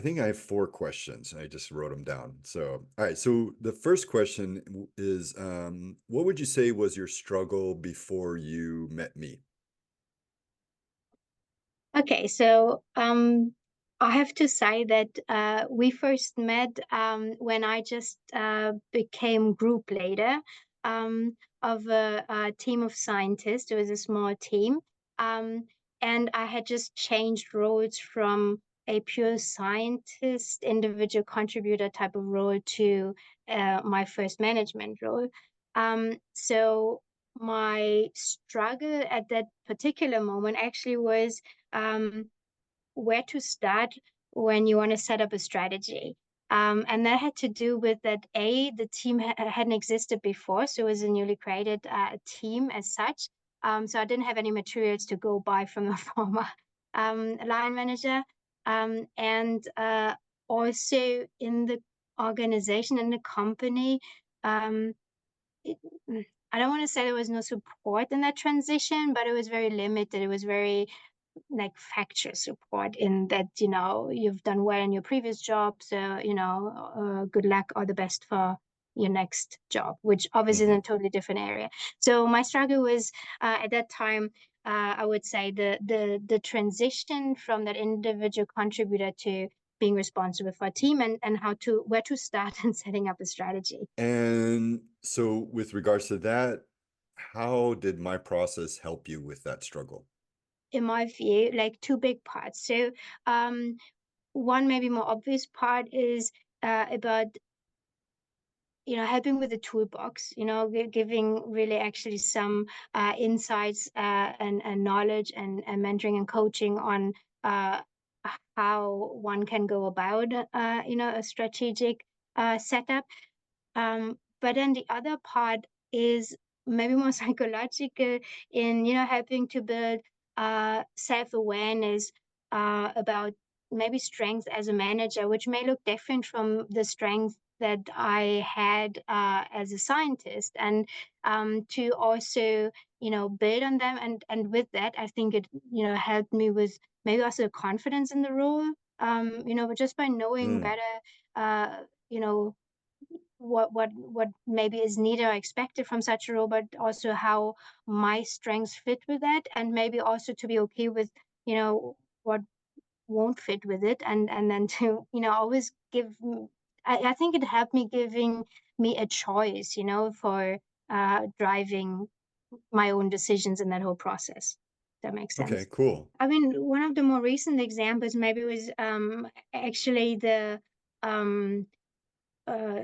I think I have four questions. I just wrote them down. So, all right. So the first question is, what would you say was your struggle before you met me? Okay, so I have to say that we first met when I just became group leader of a team of scientists. It was a small team. Um, and I had just changed roles from a pure scientist, individual contributor type of role to my first management role. So my struggle at that particular moment actually was um, where to start when you want to set up a strategy. And that had to do with that the team hadn't existed before, so it was a newly created team as such. So I didn't have any materials to go by from the former line manager. And also in the organization, in the company, um, it, I don't want to say there was no support in that transition, but it was very limited. It was very like factual support in that, you've done well in your previous job, so, good luck or the best for your next job, which obviously is in a Hmm. totally different area. So my struggle was at that time, I would say the transition from that individual contributor to being responsible for a team and how to where to start and setting up a strategy. And so, with regards to that, how did my process help you with that struggle? In my view, like two big parts. So, one maybe more obvious part is about helping with the toolbox. Giving really actually some insights and knowledge and mentoring and coaching on uh, how one can go about a strategic setup. But then the other part is maybe more psychological in, helping to build self-awareness about maybe strengths as a manager, which may look different from the strengths that I had as a scientist, and to also, build on them. And with that, I think it, helped me with maybe also confidence in the role. But just by knowing Mm, better, you know, what maybe is needed or expected from such a role, but also how my strengths fit with that, and maybe also to be okay with what won't fit with it, and then to always I think it helped me giving me a choice, for driving my own decisions in that whole process. That makes okay, sense. cool. I mean, one of the more recent examples maybe was actually the um uh,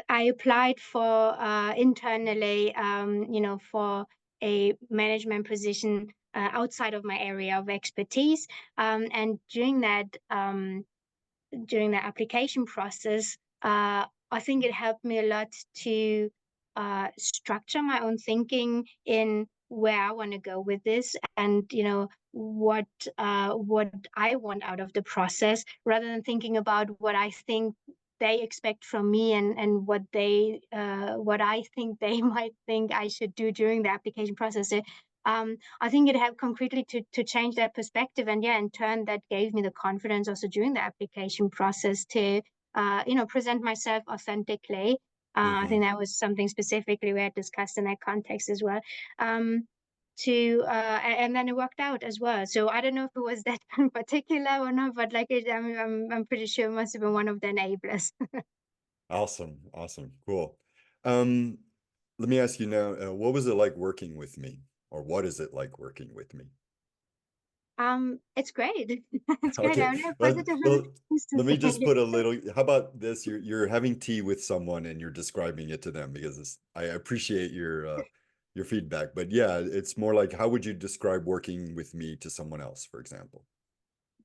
I applied for internally, for a management position outside of my area of expertise. And during the application process, I think it helped me a lot to structure my own thinking in where I want to go with this, and what I want out of the process, rather than thinking about what I think they expect from me, and what I think they might think I should do during the application process. So, I think it helped concretely to change that perspective, and yeah, in turn, that gave me the confidence also during the application process to present myself authentically. I Hmm. think that was something specifically we had discussed in that context as well. To and then it worked out as well. So I don't know if it was that particular or not, but I'm pretty sure it must have been one of the enablers. Awesome, awesome, cool. Um, Let me ask you now, what was it like working with me, or what is it like working with me? It's great. It's great. I Okay, only have well, positive well, things to let me just say. put a little. How about this? You're having tea with someone and you're describing it to them because I appreciate your feedback. But yeah, it's more like how would you describe working with me to someone else, for example?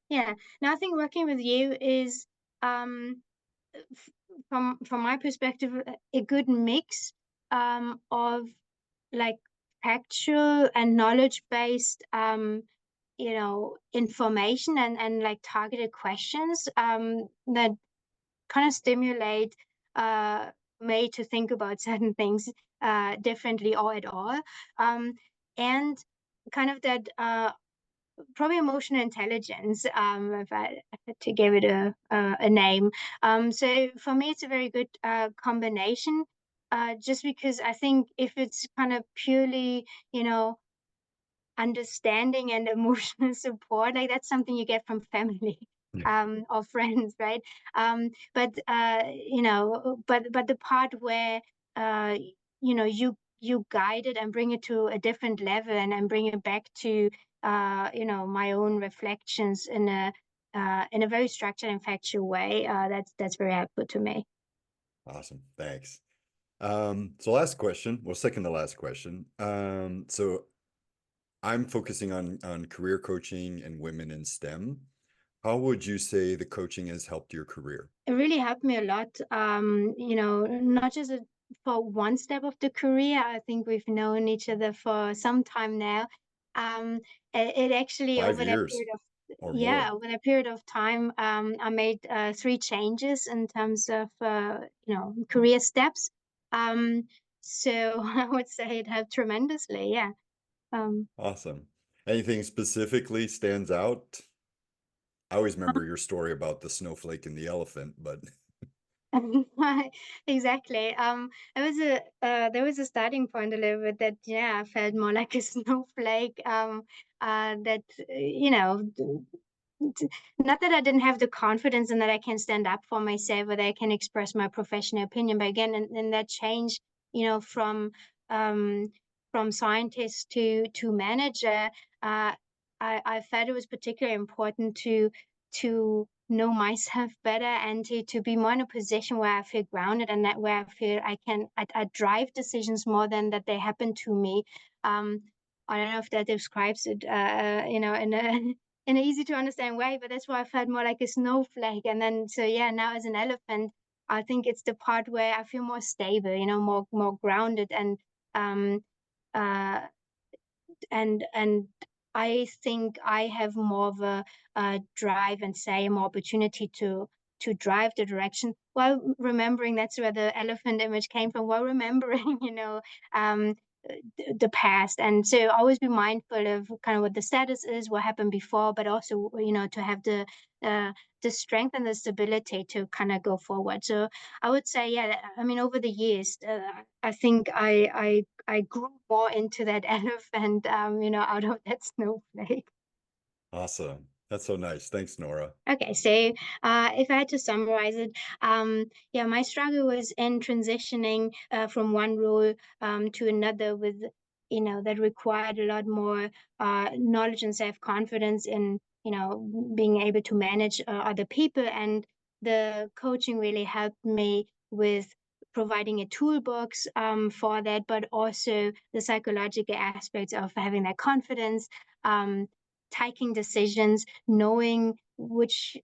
Yeah. Now I think working with you is um f- from my perspective a good mix of like factual and knowledge based information and like targeted questions that kind of stimulate uh me to think about certain things differently or at all, um and kind of that probably emotional intelligence, if I had to give it a name. So for me, it's a very good combination. Just because I think if it's kind of purely, you know, understanding and emotional support, like that's something you get from family or friends, right? But you know, but the part where uh you know, you guide it and bring it to a different level, and bring it back to you know, my own reflections in a very structured and factual way, that's very helpful to me. Awesome. Thanks. So last question, well, second to last question. So I'm focusing on career coaching and women in STEM. How would you say the coaching has helped your career? It really helped me a lot. You know, not just for one step of the career. I think we've known each other for some time now. It actually, Five over that years period of, or yeah, more. over that period of time, I made 3 changes in terms of you know, career steps. Um, so I would say it helped tremendously. Yeah. Um, Awesome. Anything specifically stands out? I always remember your story about the snowflake and the elephant, but Exactly. It was a there was a starting point a little bit that, yeah, I felt more like a snowflake. That you know, not that I didn't have the confidence and that I can stand up for myself or that I can express my professional opinion, but again, in that change, you know, um from scientist to manager, uh, I felt it was particularly important to know myself better and to be more in a position where I feel grounded and that where I feel I drive decisions more than that they happen to me. Um, I don't know if that describes it, you know, in a in an easy to understand way, but that's why I felt more like a snowflake. And then, so yeah, now as an elephant, I think it's the part where I feel more stable, you know, more grounded, um, uh, and I think I have more of a drive and say more opportunity to drive the direction while remembering that's where the elephant image came from, while remembering, you know, um, the past. And so always be mindful of kind of what the status is, what happened before, but also, you know, to have uh, the strength and the stability to kind of go forward. So I would say, yeah, I mean, over the years, I think I grew more into that elephant, you know, out of that snowflake. awesome. That's so nice. Thanks, Nora. Okay, so if I had to summarize it, yeah, my struggle was in transitioning from one role to another with, you know, that required a lot more knowledge and self-confidence in, you know, being able to manage other people. And the coaching really helped me with providing a toolbox for that, but also the psychological aspects of having that confidence, um, taking decisions, knowing which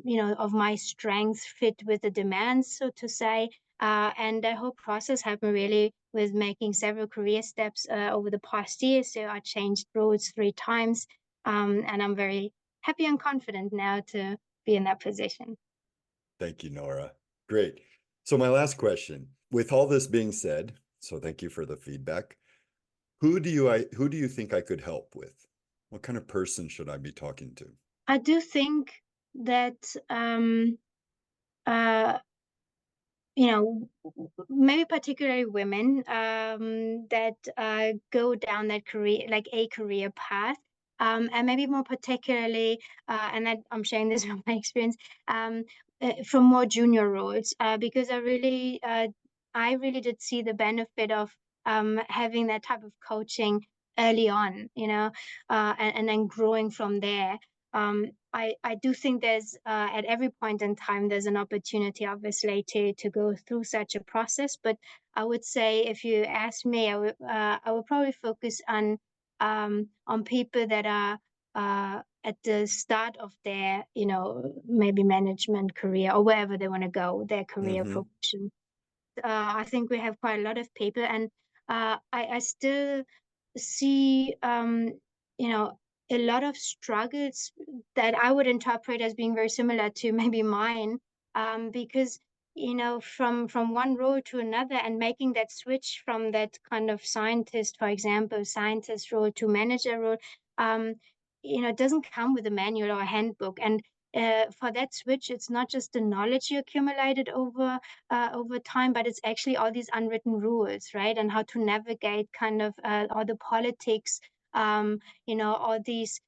you know, of my strengths fit with the demands, so to say. And the whole process helped me really with making several career steps over the past year. So I changed roles 3 times, and I'm very happy and confident now to be in that position. Thank you, Nora. Great. So my last question, with all this being said, so thank you for the feedback. Who do you think I could help with? What kind of person should I be talking to? I do think that uh, you know, maybe particularly women that go down that career, like a career path, and maybe more particularly, and I'm sharing this from my experience, from more junior roles, because I really did see the benefit of having that type of coaching early on, you know, and then growing from there. I do think there's at every point in time there's an opportunity, obviously, to go through such a process. But I would say, if you ask me, I would probably focus on people that are at the start of their, you know, maybe management career or wherever they want to go, their career Mm-hmm. progression. I think we have quite a lot of people, and I still see, you know, a lot of struggles that I would interpret as being very similar to maybe mine, because, you know, from one role to another and making that switch from that kind of scientist, for example, scientist role to manager role, um, it doesn't come with a manual or a handbook. And for that switch, it's not just the knowledge you accumulated over time, but it's actually all these unwritten rules, right? And how to navigate kind of all the politics, all these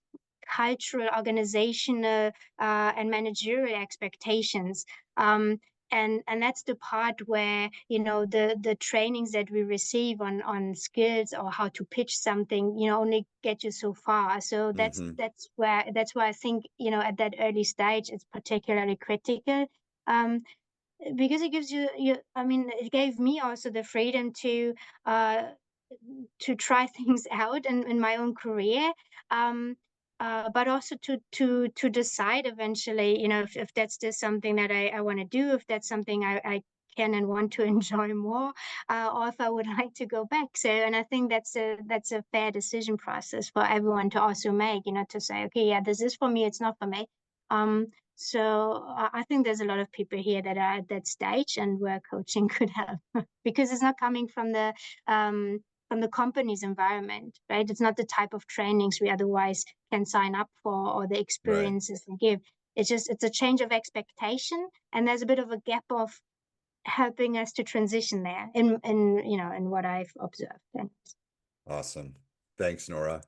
cultural, organizational, and managerial expectations. And that's the part where the trainings that we receive on skills or how to pitch something only get you so far. So Hmm. that's why I think at that early stage it's particularly critical. um, because it gives it gave me also the freedom uh to try things out in my own career, but also to decide eventually, if that's just something that I want to do, if that's something I can and want to enjoy more, or if I would like to go back. So, and I think that's a fair decision process for everyone to also make, to say, okay, yeah, this is for me, it's not for me. So I think there's a lot of people here that are at that stage and where coaching could help, because it's not coming from the company's environment, right? It's not the type of trainings we otherwise can sign up for or the Right. experiences they give. It's a change of expectation, and there's a bit of a gap of helping us to transition there in what I've observed. Awesome. Thanks, Nora.